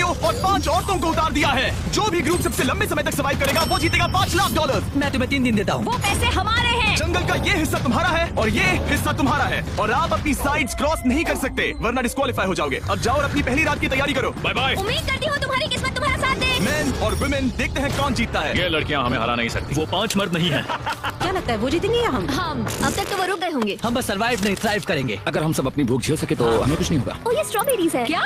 लड़कियों और 5 औरतों को उतार दिया है। जो भी ग्रुप सबसे लंबे समय तक सर्वाइव करेगा वो जीतेगा $5 लाख। मैं तुम्हें 3 दिन देता हूँ। वो पैसे हमारे हैं। जंगल का ये हिस्सा तुम्हारा है और ये हिस्सा तुम्हारा है और आप अपनी साइड्स क्रॉस नहीं कर सकते वरना डिस्क्वालीफाई हो जाओगे। अब जाओ और अपनी पहली रात की तैयारी करो। Bye bye. उम्मीद करती हूँ तुम्हारी किस्मत तुम्हारा साथ दे। मेन और वुमेन देखते हैं कौन जीतता है। ये लड़कियां हमें हरा नहीं सकती। वो 5 मर्द नहीं है। क्या लगता है वो जीतेंगे या हम? अब तक तो वो रुक गए होंगे। हम बस सर्वाइव नहीं थ्राइव करेंगे। अगर हम सब अपनी भूख झेल सके तो हमें कुछ नहीं होगा। ओ ये स्ट्रॉबेरीज है क्या?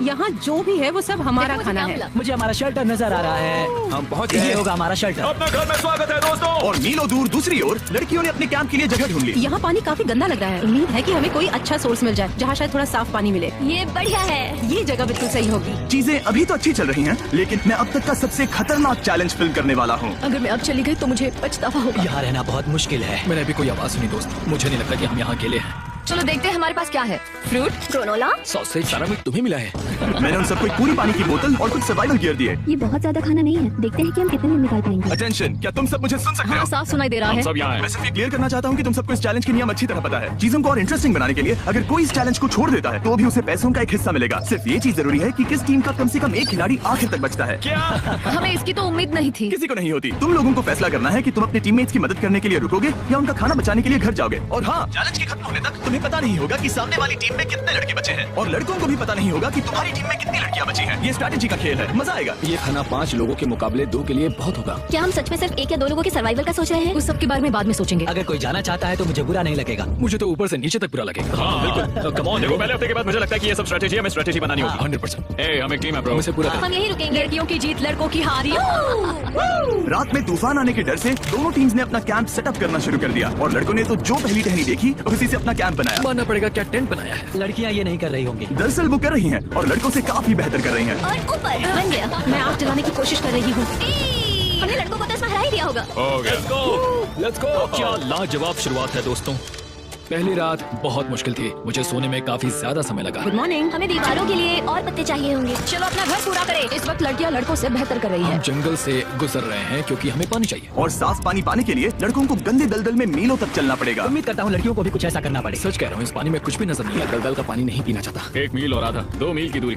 यहाँ जो भी है वो सब हमारा खाना है। मुझे हमारा शेल्टर नजर आ रहा है। हम पहुंच ये गए। होगा हमारा शेल्टर। अपने घर में स्वागत है दोस्तों। और मीलों दूर दूसरी ओर लड़कियों ने अपने कैंप के लिए जगह ढूंढ ली। यहाँ पानी काफी गंदा लग रहा है। उम्मीद है कि हमें कोई अच्छा सोर्स मिल जाए जहाँ शायद थोड़ा साफ पानी मिले। ये बढ़िया है। ये जगह बिल्कुल सही होगी। चीजें अभी तो अच्छी चल रही हैं, लेकिन मैं अब तक का सबसे खतरनाक चैलेंज फिल्म करने वाला हूँ। अगर मैं अब चली गई तो मुझे पछतावा होगा। यहाँ रहना बहुत मुश्किल है। मैंने अभी कोई आवाज सुनी दोस्त। मुझे नहीं लगता कि हम यहाँ अकेले हैं। चलो देखते हैं हमारे पास क्या है। Fruit, granola. सॉसेज सारा मीट तुम्हें मिला है। मैंने उन सबको पूरी पानी की बोतल और कुछ सर्वाइवल गियर दिए। ये बहुत ज्यादा खाना नहीं है। देखते हैं कि हम कितने में निकाल पाएंगे। अटेंशन, क्या तुम सब मुझे सुन सकते हो? साफ सुनाई दे रहा है। सब यहाँ मैं हैं। सिर्फ ये क्लियर करना चाहता हूँ कि तुम सबको इस चैलेंज के नियम अच्छी तरह पता है। चीजों को और इंटरेस्टिंग बनाने के लिए अगर कोई इस चैलेंज को छोड़ देता है तो भी उसे पैसों का एक हिस्सा मिलेगा। सिर्फ ये चीज जरूरी है कि किस टीम का कम से कम एक खिलाड़ी आखिर तक बचता है। क्या हमें इसकी तो उम्मीद नहीं थी। किसी को नहीं होती। तुम लोगों को फैसला करना है कि तुम अपने टीममेट्स की मदद करने के लिए रुकोगे या उनका खाना बचाने के लिए घर जाओगे। और हाँ, चैलेंज के खत्म होने तक तुम्हें पता नहीं होगा कि सामने वाली टीम में कितने लड़के बचे हैं और लड़कों को भी पता नहीं होगा कि तुम्हारी टीम में कितनी लड़कियां बची हैं। ये स्ट्रैटेजी का खेल है, मजा आएगा। ये खाना 5 लोगों के मुकाबले 2 के लिए बहुत होगा। क्या हम सच में सिर्फ 1 या 2 लोगों के सर्वाइवल का सोच रहे हैं? उस सब के बारे में बाद में सोचेंगे। अगर कोई जाना चाहता है तो मुझे बुरा नहीं लगेगा। मुझे तो ऊपर से नीचे तक बुरा लगेगा। हाँ बिल्कुल। कम ऑन देखो, पहले हफ्ते के बाद मुझे लगता है कि ये सब स्ट्रेटेजी हमें स्ट्रेटेजी बनानी होगी। 100%। ए हम एक टीम है ब्रो। मुझे पूरा हम यही रुकेंगे। लड़कियों की जीत, लड़कों की हार। रात में तूफान आने के डर से दोनों टीम्स ने अपना कैंप सेटअप करना शुरू कर दिया और लड़कों ने तो जो पहली टहनी देखी उसी से अपना कैंप बनाया। मानना पड़ेगा, क्या टेंट बनाया है। लड़कियाँ ये नहीं कर रही होंगी। दरअसल वो कर रही हैं और लड़कों से काफी बेहतर कर रही हैं। और ऊपर बन गया। मैं आग जलाने की कोशिश कर रही हूँ। हमने लड़कों को तो इसमें हरा ही दिया होगा। Let's go. क्या लाजवाब शुरुआत है दोस्तों। पहली रात बहुत मुश्किल थी। मुझे सोने में काफी ज्यादा समय लगा। Good morning. हमें दीवारों के लिए और पत्ते चाहिए होंगे। चलो अपना घर पूरा करें। इस वक्त लड़कियां लड़कों से बेहतर कर रही हम है। जंगल से गुजर रहे हैं क्योंकि हमें पानी चाहिए। और साफ पानी पाने के लिए लड़कों को गंदे दलदल में मीलों तक चलना पड़ेगा। उम्मीद करता हूँ लड़कियों को भी कुछ ऐसा करना पड़े। सच कह रहा हूँ, इस पानी में कुछ भी नजर नहीं आता। दलदल का पानी नहीं पीना चाहता। 1 मील और आधा, 2 मील की दूरी।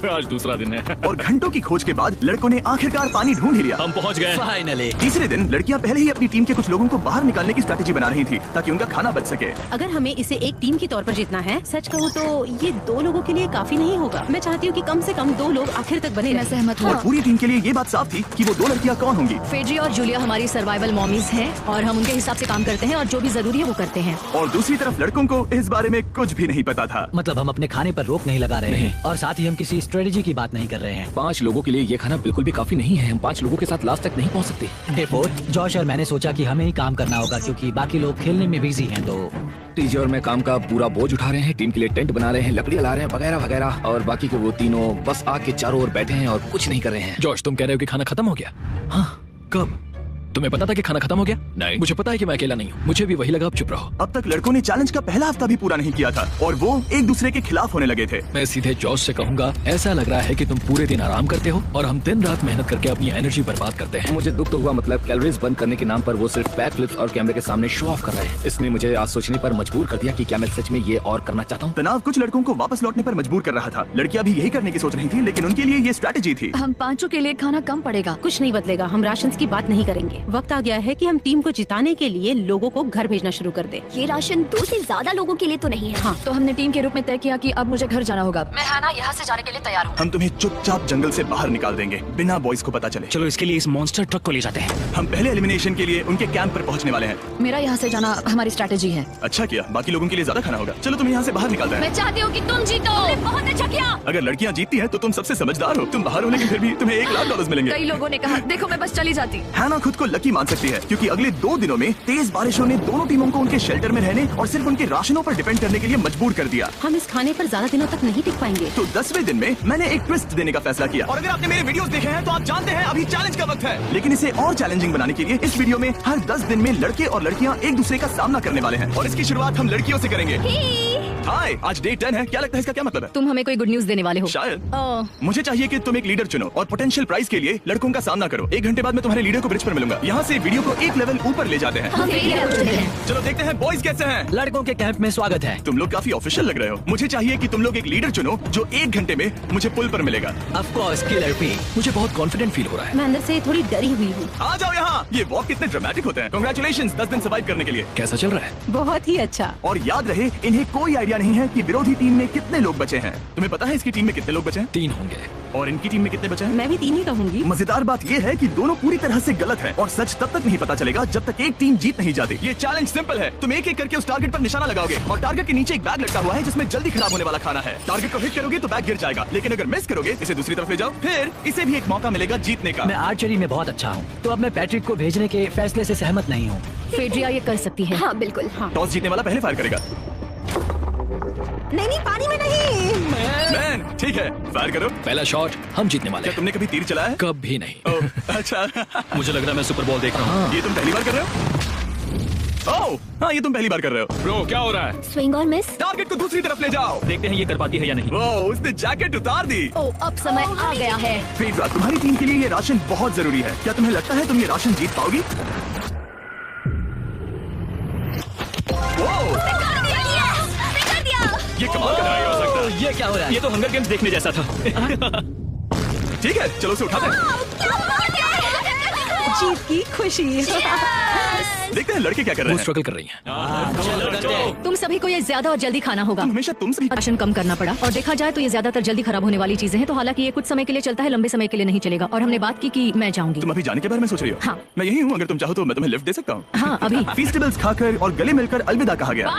आज दूसरा दिन है। और घंटों की खोज के बाद लड़कों ने आखिरकार पानी ढूंढ ही लिया। हम पहुँच गए। फाइनली। तीसरे दिन लड़कियां पहले ही अपनी टीम के कुछ लोगों को बाहर निकालने की स्ट्रैटेजी बना रही थी ताकि उनका खाना बच सके। अगर हमें इसे एक टीम के तौर पर जीतना है, सच कहूँ तो ये 2 लोगों के लिए काफी नहीं होगा। मैं चाहती हूँ कि कम से कम 2 लोग आखिर तक बने मैं रहें। सहमत और हूँ। पूरी टीम के लिए ये बात साफ थी कि वो 2 लड़कियां कौन होंगी। फेड्री और जूलिया हमारी सर्वाइवल मॉमीज हैं और हम उनके हिसाब से काम करते हैं और जो भी जरूरी है वो करते हैं। और दूसरी तरफ लड़कों को इस बारे में कुछ भी नहीं पता था। मतलब हम अपने खाने पर रोक नहीं लगा रहे हैं और साथ ही हम किसी स्ट्रेटेजी की बात नहीं कर रहे हैं। 5 लोगों के लिए ये खाना बिल्कुल भी काफी नहीं है। हम 5 लोगों के साथ लास्ट तक नहीं पहुँच सकते। डे 4, जॉश और मैंने सोचा कि हमें ही काम करना होगा क्योंकि बाकी लोग खेलने में बिजी हैं। तो टीजे और मैं काम का पूरा बोझ उठा रहे हैं। टीम के लिए टेंट बना रहे हैं, लकड़ियाँ ला रहे हैं, वगैरह वगैरह। और बाकी के वो तीनों बस आग के चारों ओर बैठे हैं और कुछ नहीं कर रहे हैं। जॉश, तुम कह रहे हो कि खाना खत्म हो गया? हाँ, कब? तुम्हें पता था कि खाना खत्म हो गया? नहीं, मुझे पता है कि मैं अकेला नहीं हूँ। मुझे भी वही लगा। अब चुप रहो। अब तक लड़कों ने चैलेंज का पहला हफ्ता भी पूरा नहीं किया था और वो एक दूसरे के खिलाफ होने लगे थे। मैं सीधे जॉश से कहूंगा, ऐसा लग रहा है कि तुम पूरे दिन आराम करते हो और हम दिन रात मेहनत करके अपनी एनर्जी बर्बाद करते हैं। मुझे दुख तो हुआ, मतलब कैलोरीज बर्न करने के नाम पर वो सिर्फ बैक फ्लिप्स और कैमरे के सामने शो ऑफ कर रहे हैं। इसने मुझे आज सोचने पर मजबूर कर दिया कि क्या मैं सच में ये और करना चाहता हूँ। तनाव कुछ लड़कों को वापस लौटने पर मजबूर कर रहा था। लड़कियां भी यही करने की सोच रही थी, लेकिन उनके लिए ये स्ट्रैटेजी थी। हम 5 के लिए खाना कम पड़ेगा। कुछ नहीं बदलेगा। हम राशन की बात नहीं करेंगे। वक्त आ गया है कि हम टीम को जिताने के लिए लोगों को घर भेजना शुरू कर दे। ये राशन 2 से ज्यादा लोगों के लिए तो नहीं है। हाँ, तो हमने टीम के रूप में तय किया कि अब मुझे घर जाना होगा। मैं हाना यहाँ से जाने के लिए तैयार हूँ। हम तुम्हें चुपचाप जंगल से बाहर निकाल देंगे बिना बॉयज को पता चले। चलो इसके लिए इस मॉन्स्टर ट्रक को ले जाते हैं। हम पहले एलिमिनेशन के लिए उनके कैंप पर पहुंचने वाले हैं। मेरा यहाँ से जाना हमारी स्ट्रैटेजी है। अच्छा किया, बाकी लोगों के लिए ज्यादा खाना होगा। चलो तुम्हें यहाँ से बाहर निकालते हैं। मैं चाहती हूँ कि तुम जीतो। बहुत अच्छा किया। अगर लड़कियाँ जीतती हैं तो तुम सबसे समझदार हो। तुम बाहर होने के फिर भी तुम्हें $1 लाख मिलेंगे। कई लोगों ने कहा देखो मैं बस चली जाती। हैना खुद को लकी मान सकती है क्योंकि अगले 2 दिनों में तेज बारिशों ने दोनों टीमों को उनके शेल्टर में रहने और सिर्फ उनके राशनों पर डिपेंड करने के लिए मजबूर कर दिया। हम इस खाने पर ज्यादा दिनों तक नहीं टिक पाएंगे। तो 10वें दिन में मैंने एक ट्विस्ट देने का फैसला किया। और अगर आपने मेरे वीडियोस देखे हैं तो आप जानते हैं अभी चैलेंज का वक्त है। लेकिन इसे और चैलेंजिंग बनाने के लिए इस वीडियो में हर 10 दिन में लड़के और लड़कियां एक दूसरे का सामना करने वाले हैं और इसकी शुरुआत हम लड़कियों से करेंगे। हाय, आज डे 10 है। क्या लगता है इसका क्या मतलब है? तुम हमें कोई गुड न्यूज देने वाले हो। शायद। ओह, मुझे चाहिए कि तुम एक लीडर चुनो और पोटेंशियल प्राइज के लिए लड़कों का सामना करो। 1 घंटे बाद मैं तुम्हारे लीडर को ब्रिज पर मिलूंगा। यहाँ से वीडियो को एक लेवल ऊपर ले जाते हैं। हम रेडी हैं। चलो देखते हैं बॉयज कैसे हैं। लड़कों के कैंप में स्वागत है। तुम लोग काफी ऑफिशियल लग रहे हो। मुझे चाहिए कि तुम लोग एक लीडर चुनो जो 1 घंटे में मुझे पुल पर मिलेगा। Of course killer P. मुझे बहुत कॉन्फिडेंट फील हो रहा है। मैं अंदर से थोड़ी डरी हुई हूँ। आ जाओ यहाँ। ये वॉक कितने ड्रामेटिक होते हैं। कांग्रेचुलेशंस 10 दिन सर्वाइव करने के लिए। कैसा चल रहा है? बहुत ही अच्छा। और याद रहे, इन्हें कोई आइडिया नहीं है कि विरोधी टीम में कितने लोग बचे हैं। तुम्हें पता है इसकी टीम में कितने लोग बचे हैं? 3 होंगे। और इनकी टीम में कितने बचे हैं? मैं भी 3 ही कहूंगी। मजेदार बात ये है कि दोनों पूरी तरह से गलत है और सच तब तक नहीं पता चलेगा जब तक एक टीम जीत नहीं जाती। ये चैलेंज सिंपल है। तुम एक एक करके उस टारगेट पर निशाना लगाओगे और टारगेट के नीचे एक बैग लटका हुआ है जिसमें जल्दी खराब होने वाला खाना है। टारगेट को हिट करोगे तो बैग गिर जाएगा, लेकिन अगर मिस करोगे इसे दूसरी तरफ ले जाओ, फिर इसे भी एक मौका मिलेगा जीतने का। मैं आर्चरी में बहुत अच्छा हूँ, तो अब मैं पैट्रिक को भेजने के फैसले से सहमत नहीं हूँ। फेड्रिया ये कर सकती है। हाँ बिल्कुल। हाँ। टॉस जीतने वाला पहले फायर करेगा। नहीं, पानी में नहीं। मैन, ठीक है, फायर करो। पहला शॉट हम जीतने वाले क्या हैं। तुमने कभी तीर चलाया है? कभी नहीं। ओह, अच्छा। मुझे लग रहा है मैं सुपर बॉल देख रहा हूँ। ये तुम पहली बार कर रहे हो? ओह, हाँ, ये तुम पहली बार कर रहे हो। ब्रो क्या हो रहा है? स्विंग और मिस। टारगेट को दूसरी तरफ ले जाओ। देखते हैं ये कर पाती है या नहीं। ओह, उसने जैकेट उतार दी। ओह, अब समय आ गया है। फेड्रा, तुम्हारी टीम के लिए ये राशन बहुत जरूरी है। क्या तुम्हें लगता है तुम ये राशन जीत पाओगी? ओह, ये कमाल का नहीं हो सकता। ये क्या हो रहा है? ये तो हंगर गेम्स देखने जैसा था। ठीक है, चलो उसे उठाते हैं। जीत की खुशी। देखते हैं लड़के क्या कर रहे वो हैं। स्ट्रगल कर रही हैं। तुम सभी को ये ज्यादा और जल्दी खाना होगा। हमेशा तुमसे ही राशन कम करना पड़ा और देखा जाए तो ये ज्यादातर जल्दी खराब होने वाली चीजें हैं। तो हालांकि ये कुछ समय के लिए चलता है, लंबे समय के लिए नहीं चलेगा। और हमने बात की कि मैं जाऊंगी। तुम अभी जाने के बारे में सोच रही हो? हाँ। मैं यही हूँ, अगर तुम चाहो तो मैं तुम्हें लिफ्ट दे सकता हूँ। हाँ, अभी। फेस्टिवल्स खाकर और गले मिलकर अलविदा कहा गया।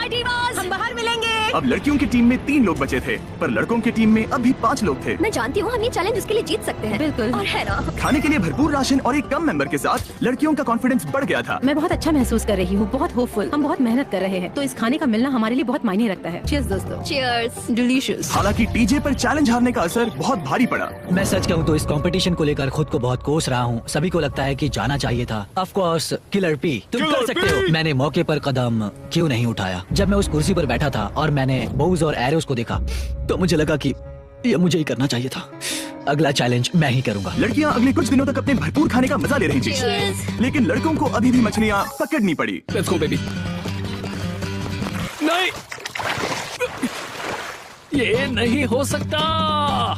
हम बाहर मिलेंगे। अब लड़कियों की टीम में 3 लोग बचे थे, पर लड़कों की टीम में अब भी 5 लोग थे। मैं जानती हूँ हम ये चैलेंज उसके लिए जीत सकते हैं। बिल्कुल। और है ना। खाने के लिए भरपूर राशन और एक कम मेंबर के साथ लड़कियों का कॉन्फिडेंस बढ़ गया था। मैं बहुत अच्छा महसूस कर रही हूँ, बहुत होपफुल। हम बहुत मेहनत कर रहे हैं, तो इस खाने का मिलना हमारे लिए बहुत मायने रखता है। चीयर्स दोस्तों। चीयर्स। डिलीशियस। हालांकि टीजे पर चैलेंज हारने का असर बहुत भारी पड़ा। मैं सच कहूँ तो इस कंपटीशन को लेकर खुद को बहुत कोस रहा हूँ। सभी को लगता है कि जाना चाहिए था। ऑफ कोर्स किलर पी, तुम किलर कर सकते हो। पी! मैंने मौके पर कदम क्यों नहीं उठाया? जब मैं उस कुर्सी पर बैठा था और मैंने बोज और एरोस को देखा तो मुझे लगा कि ये मुझे ही करना चाहिए था। अगला चैलेंज मैं ही करूंगा। लड़कियां अगले कुछ दिनों तक अपने भरपूर खाने का मजा ले रही थी, Cheers. लेकिन लड़कों को अभी भी मछलियां पकड़नी पड़ी। Let's go baby. नहीं, ये नहीं हो सकता।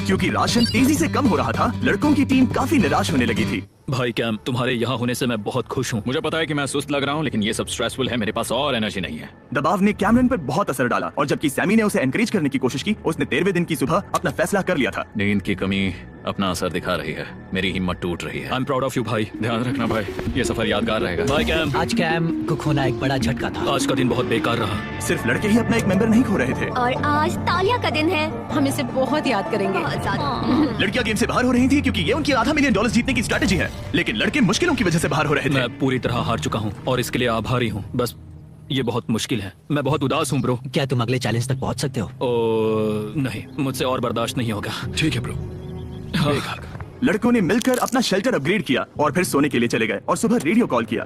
क्योंकि राशन तेजी से कम हो रहा था, लड़कों की टीम काफी निराश होने लगी थी। भाई कैम, तुम्हारे यहाँ होने से मैं बहुत खुश हूँ। मुझे पता है कि मैं सुस्त लग रहा हूँ, लेकिन ये सब स्ट्रेसफुल है। मेरे पास और एनर्जी नहीं है। दबाव ने कैमरन पर बहुत असर डाला और जबकि सैमी ने उसे एनकरेज करने की कोशिश की, उसने 13वें दिन की सुबह अपना फैसला कर लिया था। नींद की कमी अपना असर दिखा रही है। मेरी हिम्मत टूट रही है। I am proud of you भाई। ध्यान रखना भाई, ये सफर यादगार रहेगा। Bye cam. आज कैम को खोना एक बड़ा झटका था। आज का दिन बहुत बेकार रहा। सिर्फ लड़के ही अपना एक मेंबर नहीं खो रहे थे। और आज तालिया का दिन है। हम इसे बहुत याद करेंगे। बहुत ज्यादा। लड़कियां गेम से बाहर हो रही थी क्योंकि ये उनकी $500 मिलियन जीतने की स्ट्रेटेजी है, लेकिन लड़के मुश्किलों की वजह से बाहर हो रहे थे। मैं पूरी तरह हार चुका हूँ और इसके लिए आभारी हूँ। बस ये बहुत मुश्किल है। मैं बहुत उदास हूँ ब्रो। क्या तुम अगले चैलेंज तक पहुँच सकते हो? ओ नहीं, मुझसे और बर्दाश्त नहीं होगा। ठीक है ब्रो। लड़कों ने मिलकर अपना शेल्टर अपग्रेड किया और फिर सोने के लिए चले गए और सुबह रेडियो कॉल किया।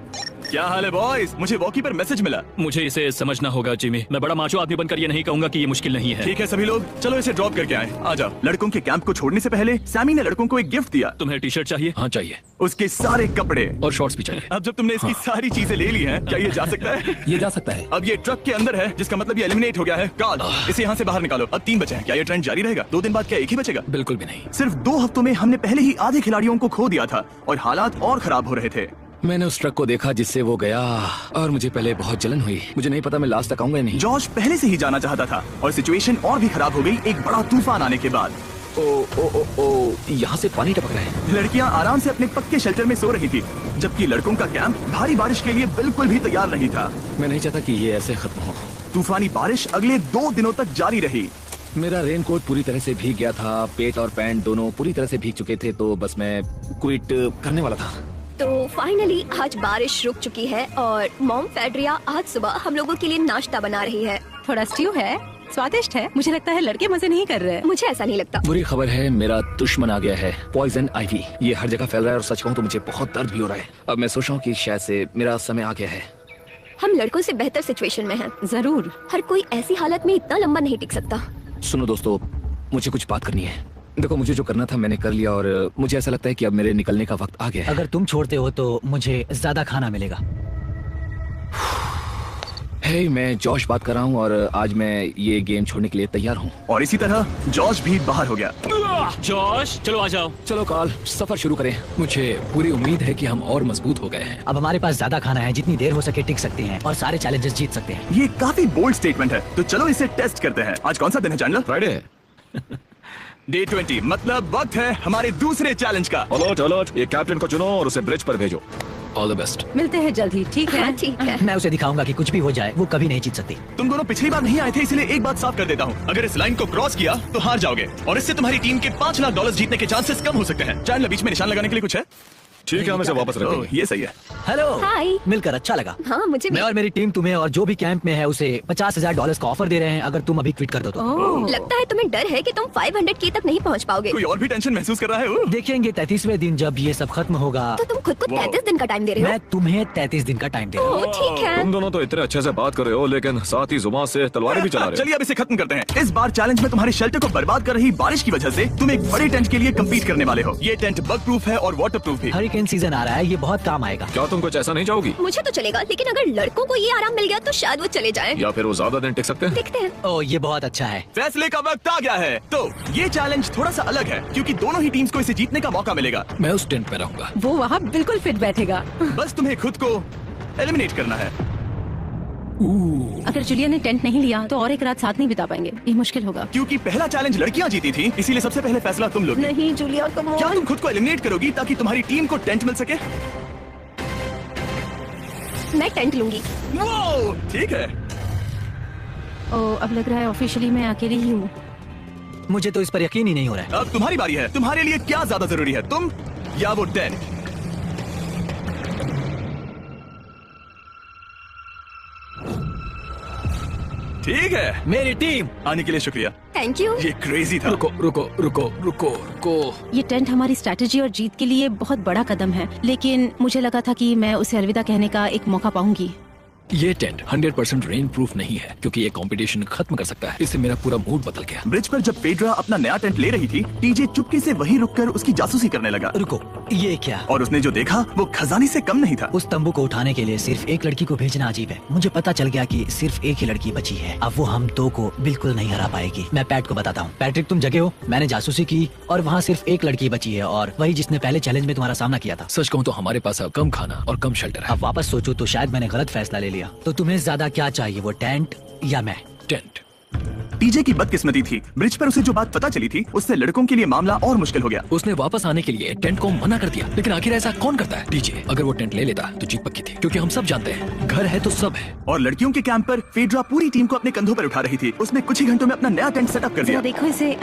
क्या हाल है बॉयज? मुझे वॉकी पर मैसेज मिला। मुझे इसे समझना होगा जिमी। मैं बड़ा माचो आदमी बनकर ये नहीं कहूंगा कि ये मुश्किल नहीं है। ठीक है सभी लोग, चलो इसे ड्रॉप करके आए। आ जाओ। लड़कों के कैंप को छोड़ने से पहले सैमी ने लड़कों को एक गिफ्ट दिया। तुम्हें टी शर्ट चाहिए? हाँ चाहिए। उसके सारे कपड़े और शॉर्ट्स भी चाहिए। अब जब तुमने इसकी सारी चीजें ले ली हैं, क्या ये जा सकता है? ये जा सकता है। अब ये ट्रक के अंदर है, जिसका मतलब ये एलिमिनेट हो गया है। कार्ड, इसे यहाँ से बाहर निकालो। अब 3 बचे हैं। क्या ये ट्रेंड जारी रहेगा? 2 दिन बाद क्या एक ही बचेगा? बिल्कुल भी नहीं। सिर्फ 2 हफ्तों में हमने पहले ही आधे खिलाड़ियों को खो दिया था और हालात और खराब हो रहे थे। मैंने उस ट्रक को देखा जिससे वो गया और मुझे पहले बहुत जलन हुई। मुझे नहीं पता मैं लास्ट तक आऊंगा या नहीं। जॉश पहले से ही जाना चाहता था और सिचुएशन और भी खराब हो गई एक बड़ा तूफान आने के बाद। ओ ओ ओ ओ, यहाँ से पानी टपक रहा है। लड़कियां आराम से अपने पक्के शेल्टर में सो रही थी, जबकि लड़कों का कैंप भारी बारिश के लिए बिल्कुल भी तैयार नहीं था। मैं नहीं चाहता कि ये ऐसे खत्म हो। तूफानी बारिश अगले 2 दिनों तक जारी रही। मेरा रेनकोट पूरी तरह से भीग गया था। पेट और पैंट दोनों पूरी तरह से भीग चुके थे, तो बस मैं क्विट करने वाला था। तो फाइनली आज बारिश रुक चुकी है और मॉम फेड्रिया आज सुबह हम लोगों के लिए नाश्ता बना रही है। थोड़ा स्ट्यू है, स्वादिष्ट है। मुझे लगता है लड़के मजे नहीं कर रहे हैं। मुझे ऐसा नहीं लगता। बुरी खबर है, मेरा दुश्मन आ गया है, पॉइजन आइवी। ये हर जगह फैल रहा है और सच कहूँ तो मुझे बहुत दर्द भी हो रहा है। अब मैं सोच रहा हूँ कि शायद से मेरा समय आ गया है। हम लड़कों से बेहतर सिचुएशन में हैं। जरूर। हर कोई ऐसी हालत में इतना लंबा नहीं टिक सकता। सुनो दोस्तों, मुझे कुछ बात करनी है। देखो, मुझे जो करना था मैंने कर लिया और मुझे ऐसा लगता है कि अब मेरे निकलने का वक्त आ गया है। अगर तुम छोड़ते हो तो मुझे ज्यादा खाना मिलेगा। हे, मैं जॉश बात कर रहा हूँ और आज मैं ये गेम छोड़ने के लिए तैयार हूँ। और इसी तरह जॉश भी बाहर हो गया। जॉश चलो आ जाओ। चलो कार्ल, सफर शुरू करें। मुझे पूरी उम्मीद है कि हम और मजबूत हो गए हैं। अब हमारे पास ज्यादा खाना है, जितनी देर हो सके टिक सकते हैं और सारे चैलेंजेस जीत सकते हैं। ये काफी बोल्ड स्टेटमेंट है, तो चलो इसे टेस्ट करते हैं। आज कौन सा दिन है चैंडलर? फ्राइडे। डे 20, मतलब वक्त है हमारे दूसरे चैलेंज का। अलर्ट अलर्ट, ये कैप्टन को चुनो और उसे ब्रिज पर भेजो। All the best. मिलते हैं जल्द ही, ठीक है? हाँ, ठीक है। मैं उसे दिखाऊंगा कि कुछ भी हो जाए वो कभी नहीं जीत सकती। तुम दोनों पिछली बार नहीं आए थे, इसलिए एक बात साफ कर देता हूँ। अगर इस लाइन को क्रॉस किया तो हार जाओगे और इससे तुम्हारी टीम के $5 लाख जीतने के चांसेस कम हो सकते हैं। चैंडलर, बीच में निशान लगाने के लिए कुछ है? ठीक है, हम इसे वापस ओह, रखेंगे। ये सही है। हेलो। हाय। मिलकर अच्छा लगा। हाँ, मुझे भी। मैं और मेरी टीम तुम्हें और जो भी कैंप में है उसे $50,000 का ऑफर दे रहे हैं अगर तुम अभी क्विट कर दो तो। ओह, लगता है तुम्हें डर है कि तुम 500K तक नहीं पहुंच पाओगे। कोई और भी टेंशन महसूस कर रहा है? ओह। देखेंगे 33वें दिन जब ये सब खत्म होगा। तो तुम खुद को 33 दिन का टाइम दे रहे मैं तुम्हें 33 दिन का टाइम दे रहा हूँ। हो? ठीक है। तुम दोनों तो इतने अच्छे से बात कर रहे हो, लेकिन साथ ही जुबान से तलवारें भी चला रहे हो। चलिए अब इसे खत्म करते हैं। इस बार चैलेंज में तुम्हारे शेल्टर को बर्बाद कर रही बारिश की वजह से तुम एक बड़े टेंट के लिए कम्पीट करने वाले हो। ये टेंट बग प्रूफ है और वाटर प्रूफ भी। हरिकेन सीजन आ रहा है, ये बहुत काम आएगा। क्या तुम कुछ ऐसा नहीं चाहोगी? मुझे तो चलेगा, लेकिन अगर लड़कों को ये आराम मिल गया तो शायद वो चले जाएं। या फिर वो ज्यादा दिन टिक सकते हैं? देखते हैं। ओह, ये बहुत अच्छा है। फैसले का वक्त आ गया है। तो ये चैलेंज थोड़ा सा अलग है क्योंकि दोनों ही टीम्स को इसे जीतने का मौका मिलेगा। मैं उस टेंट में रहूंगा। वो वहाँ बिल्कुल फिट बैठेगा। बस तुम्हें खुद को एलिमिनेट करना है। अगर जूलिया ने टेंट नहीं लिया तो और एक रात साथ नहीं बिता पाएंगे। ये मुश्किल होगा। क्योंकि पहला चैलेंज लड़कियां जीती थी, इसीलिए सबसे पहले फैसला तुम लोगी। नहीं जूलिया, कम क्या ऑन। तुम खुद को एलिमिनेट करोगी ताकि तुम्हारी टीम को टेंट मिल सके? मैं टेंट लूंगी। वो ठीक है। ओह, अब लग रहा है ऑफिशियली मैं अकेली ही हूँ। मुझे तो इस पर यकीन ही नहीं हो रहा है। अब तुम्हारी बारी है। तुम्हारे लिए क्या ज्यादा जरूरी है, तुम या वो टेंट? ठीक है, मेरी टीम। आने के लिए शुक्रिया। Thank you. ये क्रेजी था। रुको रुको रुको रुको रुको। ये टेंट हमारी स्ट्रैटेजी और जीत के लिए बहुत बड़ा कदम है, लेकिन मुझे लगा था कि मैं उसे अलविदा कहने का एक मौका पाऊंगी। ये टेंट 100% रेन प्रूफ नहीं है क्योंकि ये कंपटीशन खत्म कर सकता है। इससे मेरा पूरा मूड बदल गया। ब्रिज पर जब फेड्रा अपना नया टेंट ले रही थी, टीजे चुपके से वहीं रुककर उसकी जासूसी करने लगा। रुको, ये क्या? और उसने जो देखा वो खजाने से कम नहीं था। उस तंबू को उठाने के लिए सिर्फ एक लड़की को भेजना अजीब है। मुझे पता चल गया कि सिर्फ एक ही लड़की बची है। अब वो हम दो को बिल्कुल नहीं हरा पाएगी। मैं पैट को बताता हूँ। पैट्रिक, तुम जगे हो? मैंने जासूसी की और वहाँ सिर्फ एक लड़की बची है और वही जिसने पहले चैलेंज में तुम्हारा सामना किया था। सच कहूँ तो हमारे पास अब कम खाना और कम शेल्टर है। अब वापस सोचो तो शायद मैंने गलत फैसला ले लिया। तो तुम्हें ज्यादा क्या चाहिए, वो टेंट या मैं? टेंट। टीजे की बदकिस्मती थी। ब्रिज पर उसे जो बात पता चली थी उससे लड़कों के लिए मामला और मुश्किल हो गया। उसने वापस आने के लिए टेंट को मना कर दिया, लेकिन आखिर ऐसा कौन करता है? टीजे, अगर वो टेंट ले लेता तो जीत पक्की थी, क्योंकि हम सब जानते हैं घर है तो सब है। और लड़कियों के कैंप पर फेड्रा पूरी टीम को अपने कंधों पर उठा रही थी। उसने कुछ ही घंटों में अपना नया टेंट सेटअप कर दिया। जरा देखो इसे।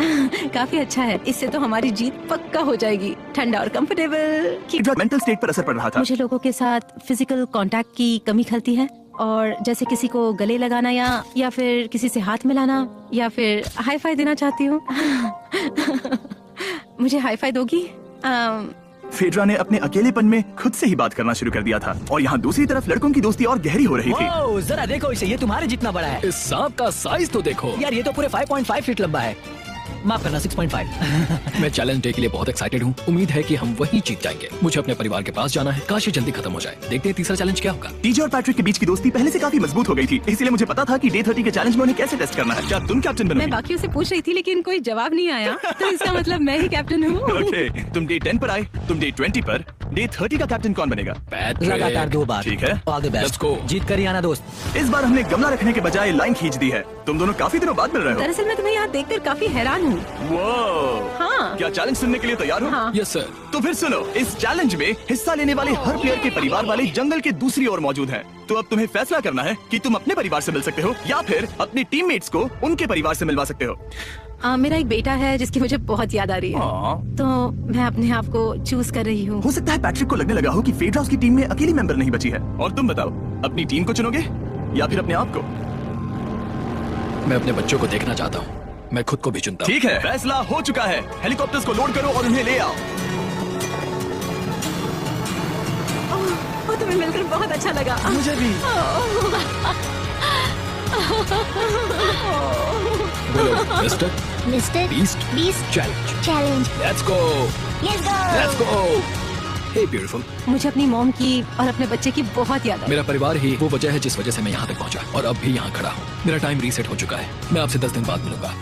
काफी अच्छा है। इससे तो हमारी जीत पक्का हो जाएगी। ठंडा और कंफर्टेबल। फेड्रा मेंटल स्टेट पर असर पड़ रहा था। मुझे लोगों के साथ फिजिकल कांटेक्ट की कमी खलती है, और जैसे किसी को गले लगाना या फिर किसी से हाथ मिलाना या फिर हाई फाई देना चाहती हूँ। मुझे हाई फाई दोगी? फेड्रा ने अपने अकेलेपन में खुद से ही बात करना शुरू कर दिया था और यहाँ दूसरी तरफ लड़कों की दोस्ती और गहरी हो रही थी। ओह, जरा देखो इसे, ये तुम्हारे जितना बड़ा है। इस सांप का साइज तो देखो यार, ये तो पूरे 5.5 फीट लंबा है। माफ करना, 6.5। मैं चैलेंज डे के लिए बहुत एक्साइटेड हूँ। उम्मीद है कि हम वही जीत जाएंगे। मुझे अपने परिवार के पास जाना है। काश ये जल्दी खत्म हो जाए। देखते हैं तीसरा चैलेंज क्या होगा। टीजे और पैट्रिक के बीच की दोस्ती पहले से काफी मजबूत हो गई थी, इसलिए मुझे पता था कि डे 30 के चैलेंज में उन्हें कैसे टेस्ट करना है। क्या तुम कैप्टन मैं बनोगी? बाकियों से पूछ रही थी लेकिन कोई जवाब नहीं आया, तो इसका मतलब मैं ही कैप्टन हूँ। ओके, तुम डे 10 पर आए, तुम डे 20 पर। डे 30 का कैप्टन कौन बनेगा? पैट्रिक। लगातार 2 बार। ठीक है। All the Let's best. go। जीत कर ही आना दोस्त। इस बार हमने गमला रखने के बजाय लाइन खींच दी है। तुम दोनों काफी दिनों बाद मिल रहे हो। दरअसल मैं तुम्हें यहाँ देखकर काफी हैरान हूँ। वो हाँ। क्या चैलेंज सुनने के लिए तैयार हो? हाँ। Yes sir. तो फिर सुनो, इस चैलेंज में हिस्सा लेने वाले हर प्लेयर के परिवार वाले जंगल के दूसरी ओर मौजूद हैं। तो अब तुम्हें फैसला करना है कि तुम अपने परिवार से मिल सकते हो या फिर अपने टीममेट्स को उनके परिवार से मिलवा सकते हो। मेरा एक बेटा है जिसकी मुझे बहुत याद आ रही है, तो मैं अपने आप को चूज कर रही हूँ। हो सकता है पैट्रिक को लगने लगा हो कि फेड्रा उसकी टीम में अकेली मेंबर नहीं बची है। और तुम बताओ, अपनी टीम को चुनोगे या फिर अपने आप को? मैं अपने बच्चों को देखना चाहता हूँ। मैं खुद को भी चुनता हूँ। ठीक है, फैसला हो चुका है। हेलीकॉप्टर्स को लोड करो और उन्हें ले आओ। तुम्हें मिलकर बहुत अच्छा लगा। मुझे भी। बोलो Mister Mister Beast Beast challenge. Challenge. Let's go let's go. Hey beautiful. मुझे अपनी मॉम की और अपने बच्चे की बहुत याद आई। मेरा परिवार ही वो वजह है जिस वजह से मैं यहाँ तक पहुँचा और अब भी यहाँ खड़ा हूँ। मेरा टाइम रीसेट हो चुका है। मैं आपसे 10 दिन बाद मिलूंगा।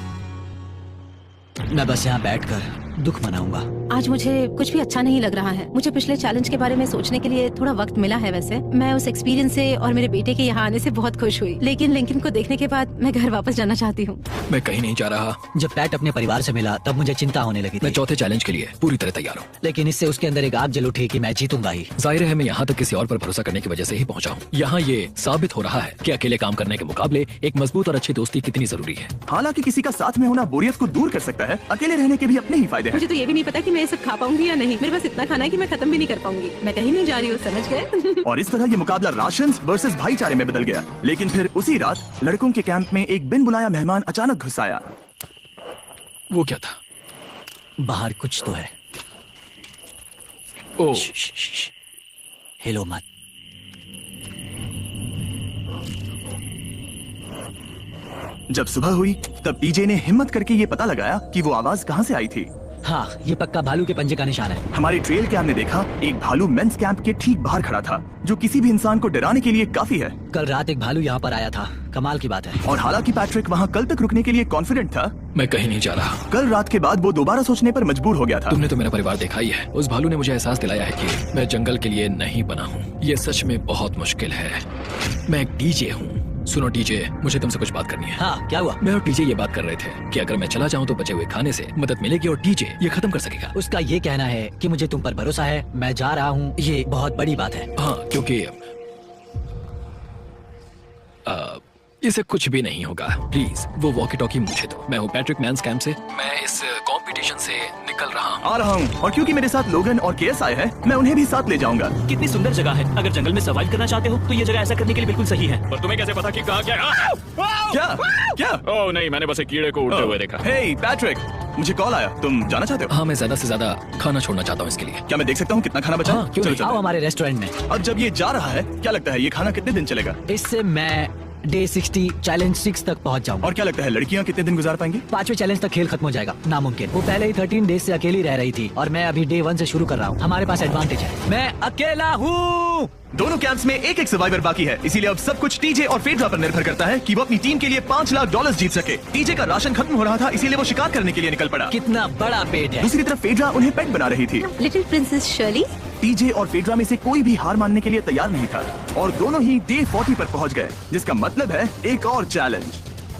मैं बस यहाँ बैठकर दुख मनाऊंगा। आज मुझे कुछ भी अच्छा नहीं लग रहा है। मुझे पिछले चैलेंज के बारे में सोचने के लिए थोड़ा वक्त मिला है। वैसे मैं उस एक्सपीरियंस से और मेरे बेटे के यहाँ आने से बहुत खुश हुई, लेकिन लिंकन को देखने के बाद मैं घर वापस जाना चाहती हूँ। मैं कहीं नहीं जा रहा। जब पैट अपने परिवार से मिला तब मुझे चिंता होने लगी मैं थी, चौथे चैलेंज के लिए पूरी तरह तैयार हूँ। लेकिन इससे उसके अंदर एक आग जल उठी कि मैं जीतूंगा ही। जाहिर है मैं यहाँ तक किसी और पर भरोसा करने की वजह से ही पहुँचा हूँ। यहाँ ये साबित हो रहा है कि अकेले काम करने के मुकाबले एक मजबूत और अच्छी दोस्ती कितनी जरूरी है। हालांकि किसी का साथ में होना बोरियत को दूर कर सकता है, अकेले रहने के भी अपने ही फायदे हैं। मुझे तो ये भी नहीं पता कि मैं ये सब खा पाऊंगी या नहीं। मेरे पास इतना खाना है कि मैं खत्म भी नहीं कर पाऊंगी। मैं कहीं नहीं जा रही हूँ, समझ गए? और इस तरह ये मुकाबला राशन वर्सेस भाईचारे में बदल गया। लेकिन फिर उसी रात लड़कों के कैंप में एक बिन बुलाया मेहमान अचानक घुस आया। वो क्या था? बाहर कुछ तो है। ओ हिलो मत। जब सुबह हुई तब टीजे ने हिम्मत करके ये पता लगाया कि वो आवाज कहाँ से आई थी। हाँ, ये पक्का भालू के पंजे का निशान है। हमारी ट्रेल कैम ने देखा एक भालू मेंस कैंप के ठीक बाहर खड़ा था, जो किसी भी इंसान को डराने के लिए काफी है। कल रात एक भालू यहाँ पर आया था, कमाल की बात है। और हालांकि पैट्रिक वहाँ कल तक रुकने के लिए कॉन्फिडेंट था, मैं कहीं नहीं जा रहा। कल रात के बाद वो दोबारा सोचने पर मजबूर हो गया था। तुमने तो मेरा परिवार देखा ही है। उस भालू ने मुझे एहसास दिलाया है कि मैं जंगल के लिए नहीं बना हूँ। ये सच में बहुत मुश्किल है। मैं एक डीजे हूँ। सुनो डीजे, मुझे तुमसे कुछ बात करनी है। हाँ, क्या हुआ? मैं और डीजे ये बात कर रहे थे कि अगर मैं चला जाऊं तो बचे हुए खाने से मदद मिलेगी और डीजे ये खत्म कर सकेगा। उसका ये कहना है कि मुझे तुम पर भरोसा है, मैं जा रहा हूँ। ये बहुत बड़ी बात है। हाँ, क्योंकि इसे कुछ भी नहीं होगा। प्लीज वो वॉकी टॉकी मुझे दो। मैं हूँ पैट्रिक मेंस कैंप से। मैं इस कंपटीशन से निकल रहा हूँ। आ रहा हूँ, और क्योंकि मेरे साथ लोगन और केएस आए हैं, मैं उन्हें भी साथ ले जाऊंगा। कितनी सुंदर जगह है। अगर जंगल में सर्वाइव करना चाहते हो तो ये जगह ऐसा करने के लिए बिल्कुल सही है। पर तुम्हें कैसे पता कि कहाँ क्या? क्या क्या? ओह नहीं, मैंने बस एक कीड़े को उड़ते हुए देखा। हे पैट्रिक, मुझे कॉल आया, तुम जाना चाहते हो? हाँ, मैं ज्यादा से ज्यादा खाना छोड़ना चाहता हूँ इसके लिए। क्या मैं देख सकता हूँ कितना खाना बचा? हाँ, क्यों चलो नहीं? आओ चलो। हमारे रेस्टोरेंट में। अब जब ये जा रहा है, क्या लगता है ये खाना कितने दिन चलेगा? इससे मैं डे 60 चैलेंज 6 तक पहुंच जाऊंगा। और क्या लगता है लड़कियाँ कितने दिन गुजार पाएंगी? 5वें चैलेंज तक खेल खत्म हो जाएगा। नामुमकिन। वो पहले ही 13 डेज से अकेली रह रही थी और मैं अभी डे 1 से शुरू कर रहा हूँ। हमारे पास एडवांटेज है, मैं अकेला हूँ। दोनों कैंप्स में एक एक सर्वाइवर बाकी है, इसीलिए अब सब कुछ टीजे और फेड्रा पर निर्भर करता है कि वो अपनी टीम के लिए $5 लाख जीत सके। टीजे का राशन खत्म हो रहा था, इसीलिए वो शिकार करने के लिए निकल पड़ा। कितना बड़ा पेट है। दूसरी तरफ फेड्रा उन्हें पेट बना रही थी। Little princess Shirley. टीजे और फेड्रा में से कोई भी हार मानने के लिए तैयार नहीं था और दोनों ही डे 40 पर पहुंच गए, जिसका मतलब है एक और चैलेंज।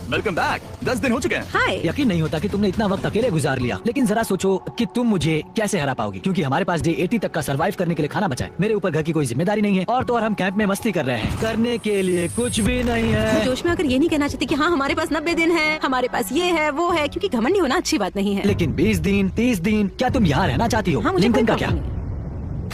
Welcome back. 10 दिन हो चुके हैं। हाय। यकीन नहीं होता कि तुमने इतना वक्त अकेले गुजार लिया, लेकिन जरा सोचो कि तुम मुझे कैसे हरा पाओगी, क्योंकि हमारे पास डे 80 तक का सरवाइव करने के लिए खाना बचा है। मेरे ऊपर घर की कोई जिम्मेदारी नहीं है और तो और हम कैंप में मस्ती कर रहे हैं। करने के लिए कुछ भी नहीं मैं है। जोश में आकर ये नहीं कहना चाहती कि हाँ हमारे पास 90 दिन है, हमारे पास ये है वो है, क्योंकि घमंडी होना अच्छी बात नहीं है। लेकिन 20 दिन 30 दिन, क्या तुम यहाँ रहना चाहती हो? हाँ, मुझे लिंकन कोई का क्या? प्रॉब्लम नहीं।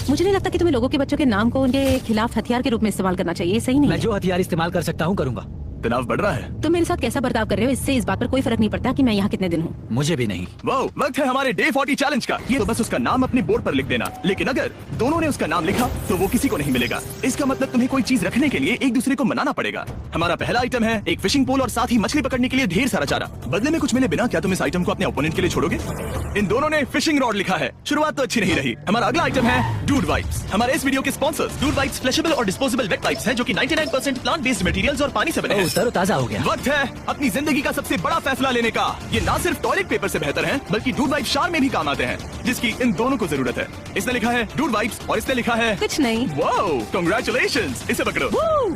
मुझे नहीं लगता कि तुम्हें लोगों के बच्चों के नाम को उनके खिलाफ हथियार के रूप में इस्तेमाल करना चाहिए। ये सही नहीं मैं है। जो हथियार इस्तेमाल कर सकता हूँ करूंगा। तनाव बढ़ रहा है। तुम मेरे साथ कैसा बर्ताव कर रहे हो, इससे इस बात पर कोई फर्क नहीं पड़ता कि मैं यहाँ कितने दिन हूँ। मुझे भी नहीं। वो वक्त है हमारे डे 40 चैलेंज का। ये तो बस उसका नाम अपने बोर्ड पर लिख देना, लेकिन अगर दोनों ने उसका नाम लिखा तो वो किसी को नहीं मिलेगा। इसका मतलब तुम्हें कोई चीज रखने के लिए एक दूसरे को मनाना पड़ेगा। हमारा पहला आइटम है एक फिशिंग पोल और साथ ही मछली पकड़ने के लिए ढेर सारा चारा। बदले में कुछ मिले बिना क्या तुम इस आइटम को अपने ओपोनेंट के लिए छोड़ोगे? इन दोनों ने फिशिंग रॉड लिखा है। शुरुआत तो अच्छी नहीं रही। हमारा अगला आइटम है डूड वाइप्स। हमारे इस वीडियो के स्पॉन्सर्स डूड वाइप्स फ्लैशेबल और डिस्पोजेबल वेट वाइप्स हैं, जो कि 99% प्लांट बेस्ड मटेरियल्स और पानी से बने हैं। तरोताजा हो गया। वक्त है अपनी जिंदगी का सबसे बड़ा फैसला लेने का। ये ना सिर्फ टॉयलेट पेपर से बेहतर हैं, बल्कि डूड वाइप शार में भी काम आते हैं, जिसकी इन दोनों को जरूरत है। इसने लिखा है डूड वाइप्स और इसने लिखा है कुछ नहीं। Wow, congratulations. इसे पकड़ो।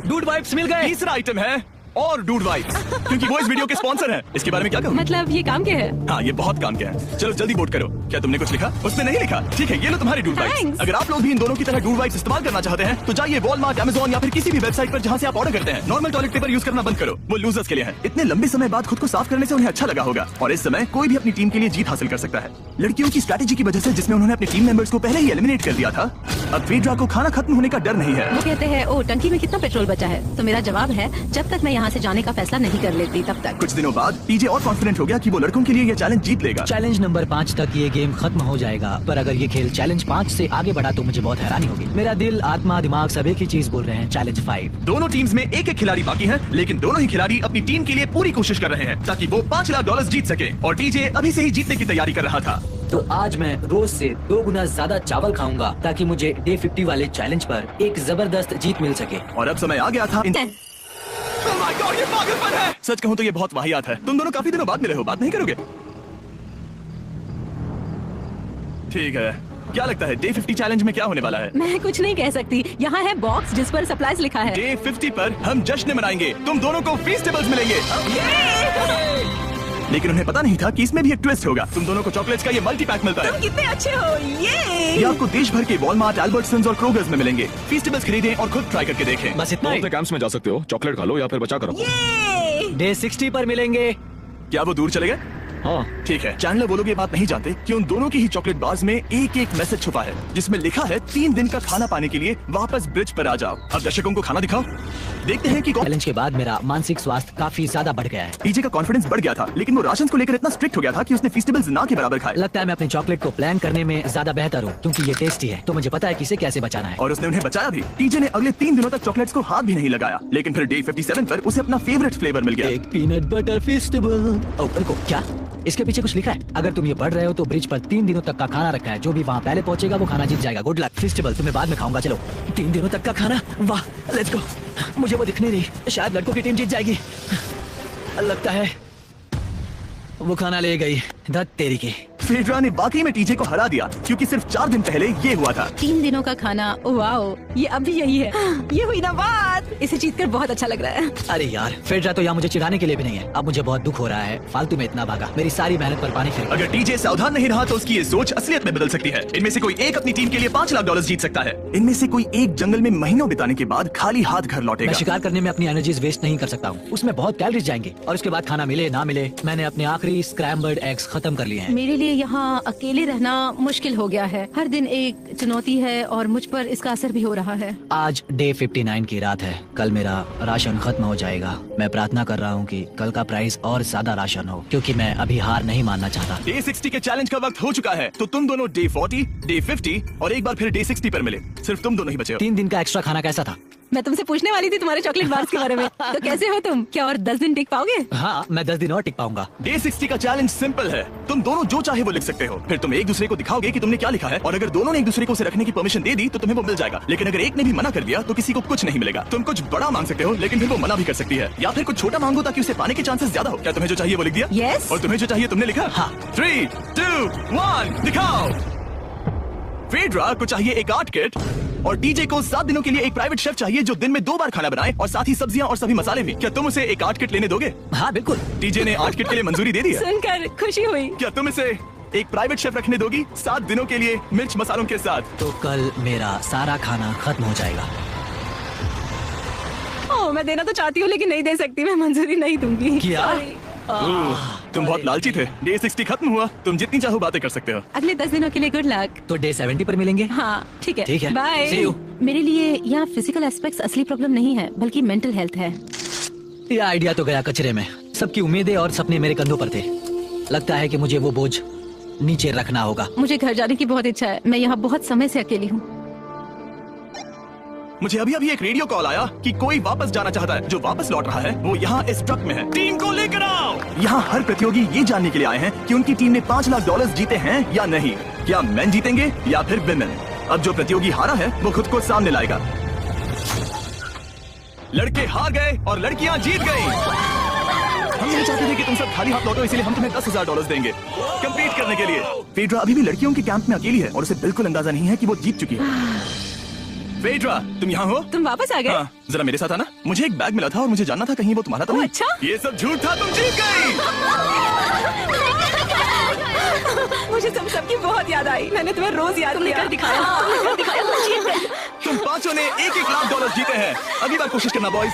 डूड वाइप्स मिल गए। तीसरा आइटम है और डूड वाइप्स, क्योंकि वो इस वीडियो के स्पॉन्सर हैं। इसके बारे में क्या कहूँ? मतलब ये काम क्या है? हाँ, ये बहुत काम क्या है। चलो जल्दी वोट करो। क्या तुमने कुछ लिखा? उसने नहीं लिखा। ठीक है, ये लो तुम्हारी डूड वाइप्स। Thanks. अगर आप लोग भी इन दोनों की तरह डूड वाइप्स इस्तेमाल करना चाहते हैं तो जाइए वॉलमार्ट, अमेज़न या फिर किसी भी वेबसाइट पर जहाँ से आप ऑर्डर करते हैं। नॉर्मल टॉयलेट पेपर यूज करना बंद करो, वो लूजर्स के लिए है। इतने लंबे समय बाद खुद को साफ करने से उन्हें अच्छा लगा होगा और इस समय कोई भी अपनी टीम के लिए जीत हासिल कर सकता है। लड़कियों की स्ट्रैटेजी की वजह से, जिसमें उन्होंने अपने टीम मेंबर्स को पहले ही एलिमिनेट कर दिया था, अब फेड्रा को खाना खत्म होने का डर नहीं है। वो कहते हैं ओ टंकी में कितना पेट्रोल बचा है, तो मेरा जवाब है जब तक मैं यहाँ से जाने का फैसला नहीं कर लेती तब तक। कुछ दिनों बाद टीजे और कॉन्फिडेंट हो गया कि वो लड़कों के लिए ये चैलेंज जीत लेगा। चैलेंज नंबर 5 तक ये गेम खत्म हो जाएगा, पर अगर ये खेल चैलेंज 5 से आगे बढ़ा तो मुझे बहुत हैरानी होगी। मेरा दिल, आत्मा, दिमाग सब एक ही चीज बोल रहे हैं, चैलेंज 5। दोनों टीम्स में एक एक खिलाड़ी बाकी है, लेकिन दोनों ही खिलाड़ी अपनी टीम के लिए पूरी कोशिश कर रहे हैं ताकि वो $5 लाख जीत सके। और टीजे अभी से ही जीतने की तैयारी कर रहा था। तो आज मैं रोज से 2 गुना ज्यादा चावल खाऊंगा ताकि मुझे डे 50 वाले चैलेंज पर एक जबरदस्त जीत मिल सके। और अब समय आ गया था Oh my God, ये पागलपन है। सच कहूँ तो ये बहुत वाहियात है। तुम दोनों काफी दिनों बाद मिले हो, बात नहीं करोगे? ठीक है, क्या लगता है डे 50 चैलेंज में क्या होने वाला है? मैं कुछ नहीं कह सकती। यहाँ है बॉक्स जिस पर सप्लाईज लिखा है। डे 50 पर हम जश्न मनाएंगे, तुम दोनों को फीस्टेबल्स मिलेंगे। लेकिन उन्हें पता नहीं था कि इसमें भी एक ट्विस्ट होगा। तुम दोनों को चॉकलेट्स का ये मल्टी पैक मिलता है। तुम कितने अच्छे हो, ये आपको देश भर के वॉलमार्ट, एल्बर्टसन्स और क्रोगर्स में मिलेंगे। फीस्टेबल्स खरीदें और खुद ट्राई करके देखें। बस इतना ही। कैंप्स में जा सकते हो, चॉकलेट खा लो या फिर बचा करो। डे 60 पर मिलेंगे। क्या वो दूर चले गए? हाँ, ठीक है। चैंडलर वो लोग ये बात नहीं जानते कि उन दोनों की ही चॉकलेट बार्स में एक एक मैसेज छुपा है जिसमें लिखा है 3 दिन का खाना पाने के लिए वापस ब्रिज पर आ जाओ। अब दर्शकों को खाना दिखाओ, देखते हैं कि कौन। चैलेंज के बाद मेरा मानसिक स्वास्थ्य काफी ज्यादा बढ़ गया है। टीजे का कॉन्फिडेंस बढ़ गया था, लेकिन वो राशन को लेकर इतना स्ट्रिक्ट हो गया था कि उसने फीस्टेबल्स ना के बराबर खाए। लगता है मैं अपनी चॉकलेट को प्लान करने में ज्यादा बेहतर हूँ क्योंकि ये टेस्टी है, तो मुझे पता है कि इसे कैसे बचाना है। और उसने उन्हें बचाया भी। टीजे ने अगले 3 दिनों तक चॉकलेट्स को हाथ भी नहीं लगाया, लेकिन फिर डे 57 पर उसे अपना फेवरेट फ्लेवर मिल गया। एक पीनट बटर फेस्टिवल। को क्या इसके पीछे कुछ लिखा है? अगर तुम ये पढ़ रहे हो तो ब्रिज पर 3 दिनों तक का खाना रखा है। जो भी वहाँ पहले पहुंचेगा वो खाना जीत जाएगा। Good luck. फेस्टिवल तुम्हें बाद में खाऊंगा। चलो 3 दिनों तक का खाना, वाह, लेट्स गो। मुझे वो दिख नहीं रही, शायद लड़कों की टीम जीत जाएगी। लगता है वो खाना ले गई। धत तेरी की। फेड्रा ने वाकई में टीजे को हरा दिया क्योंकि सिर्फ 4 दिन पहले ये हुआ था। 3 दिनों का खाना, वाओ, ये अभी यही है। ये हुई ना बात। इसे जीतकर बहुत अच्छा लग रहा है। अरे यार, फेड्रा तो यहाँ मुझे चिढ़ाने के लिए भी नहीं है। अब मुझे बहुत दुख हो रहा है, फालतू में इतना भागा, मेरी सारी मेहनत पर पानी फिर गया। अगर टीजे सावधान नहीं रहा तो उसकी ये सोच असलियत में बदल सकती है। इनमें से कोई एक अपनी टीम के लिए $5 लाख जीत सकता है। इनमें से कोई एक जंगल में महीनों बिताने के बाद खाली हाथ घर लौटेगा। मैं शिकार करने में अपनी एनर्जीज वेस्ट नहीं कर सकता हूँ। उसमें बहुत कैलोरीज जाएंगे और उसके बाद खाना मिले ना मिले, मैंने अपने आखिरी स्क्रैम्बल्ड एग्स खत्म कर लिए हैं। मेरे लिए यहाँ अकेले रहना मुश्किल हो गया है। हर दिन एक चुनौती है और मुझ पर इसका असर भी हो रहा है। आज डे 59 की रात है। कल मेरा राशन खत्म हो जाएगा। मैं प्रार्थना कर रहा हूँ कि कल का प्राइस और ज्यादा राशन हो, क्योंकि मैं अभी हार नहीं मानना चाहता। डे 60 के चैलेंज का वक्त हो चुका है, तो तुम दोनों डे 40, डे 50 और एक बार फिर डे 60 पर मिले। सिर्फ तुम दोनों ही बचे हो। 3 दिन का एक्स्ट्रा खाना कैसा था? मैं तुमसे पूछने वाली थी तुम्हारे चॉकलेट बार्स के बारे में। तो कैसे हो तुम? क्या और 10 दिन टिक पाओगे? हाँ, मैं 10 दिन और टिक पाऊंगा। डे 60 का चैलेंज सिंपल है। तुम दोनों जो चाहे वो लिख सकते हो, फिर तुम एक दूसरे को दिखाओगे कि तुमने क्या लिखा है, और अगर दोनों ने एक दूसरे को उसे रखने की परमिशन दे दी तो तुम्हें वो मिल जाएगा। लेकिन अगर एक ने भी मना कर दिया तो किसी को कुछ नहीं मिलेगा। तुम कुछ बड़ा मांग सकते हो, लेकिन फिर वो मना भी कर सकती है, या फिर कुछ छोटा मांगो ताकि उसे पाने के चांसेस ज्यादा हो। क्या तुम्हें जो चाहिए वो लिख दिया? Yes। और तुम्हें जो चाहिए तुमने लिखा? हाँ। 3, 2, 1 दिखाओ। फेड्रा को चाहिए एक आर्ट किट और डीजे को 7 दिनों के लिए एक प्राइवेट शेफ चाहिए जो दिन में 2 बार खाना बनाए और साथ ही सब्जियां और सभी मसाले भी। क्या तुम उसे एक आर्ट किट लेने दोगे? हाँ बिल्कुल। डीजे ने आर्ट किट के लिए मंजूरी दे दी है। सुनकर खुशी हुई। क्या तुम इसे एक प्राइवेट शेफ रखने दोगी 7 दिनों के लिए मिर्च मसालों के साथ? तो कल मेरा सारा खाना खत्म हो जाएगा। ओह, मैं देना तो चाहती हूँ लेकिन नहीं दे सकती। मैं मंजूरी नहीं दूंगी। क्या? तुम बहुत लालची थे। डे 60 खत्म हुआ, तुम जितनी चाहो बातें कर सकते हो। अगले 10 दिनों के लिए गुड लक। तो डे 70 पर मिलेंगे। हाँ ठीक है। ठीक है। बाय। See you। मेरे लिए यहाँ फिजिकल एस्पेक्ट्स असली प्रॉब्लम नहीं है, बल्कि मेंटल हेल्थ है। ये आइडिया तो गया कचरे में। सबकी उम्मीदें और सपने मेरे कंधों पर थे। लगता है कि मुझे वो बोझ नीचे रखना होगा। मुझे घर जाने की बहुत इच्छा है। मैं यहाँ बहुत समय से अकेली हूँ। मुझे अभी अभी एक रेडियो कॉल आया कि कोई वापस जाना चाहता है। जो वापस लौट रहा है वो यहाँ इस ट्रक में है। टीम को लेकर आओ। यहाँ हर प्रतियोगी ये जानने के लिए आए हैं कि उनकी टीम ने $5 लाख जीते हैं या नहीं। क्या मेन जीतेंगे या फिर विमेन? अब जो प्रतियोगी हारा है वो खुद को सामने लाएगा। लड़के हार गए और लड़कियां जीत गई। हम नहीं चाहते थे कि तुम सब खाली हाथ लौटो, इसलिए हम तुम्हें $10,000 देंगे कंप्लीट करने के लिए। फेड्रा अभी भी लड़कियों के कैंप में अकेली है और उसे बिल्कुल अंदाजा नहीं है कि वो जीत चुकी है। फेड्रा, तुम यहाँ हो? तुम वापस आ गए? हाँ, जरा मेरे साथ आना। मुझे एक बैग मिला था और मुझे जानना था कहीं वो तुम्हारा तो ओह, नहीं। अच्छा? ये सब झूठ था, तुम जीत गई। मुझे सबकी बहुत याद आई। मैंने तुम्हें रोज याद किया। तुम पांचों ने $1-1 लाख जीते हैं। अगली बार कोशिश करना बॉयज।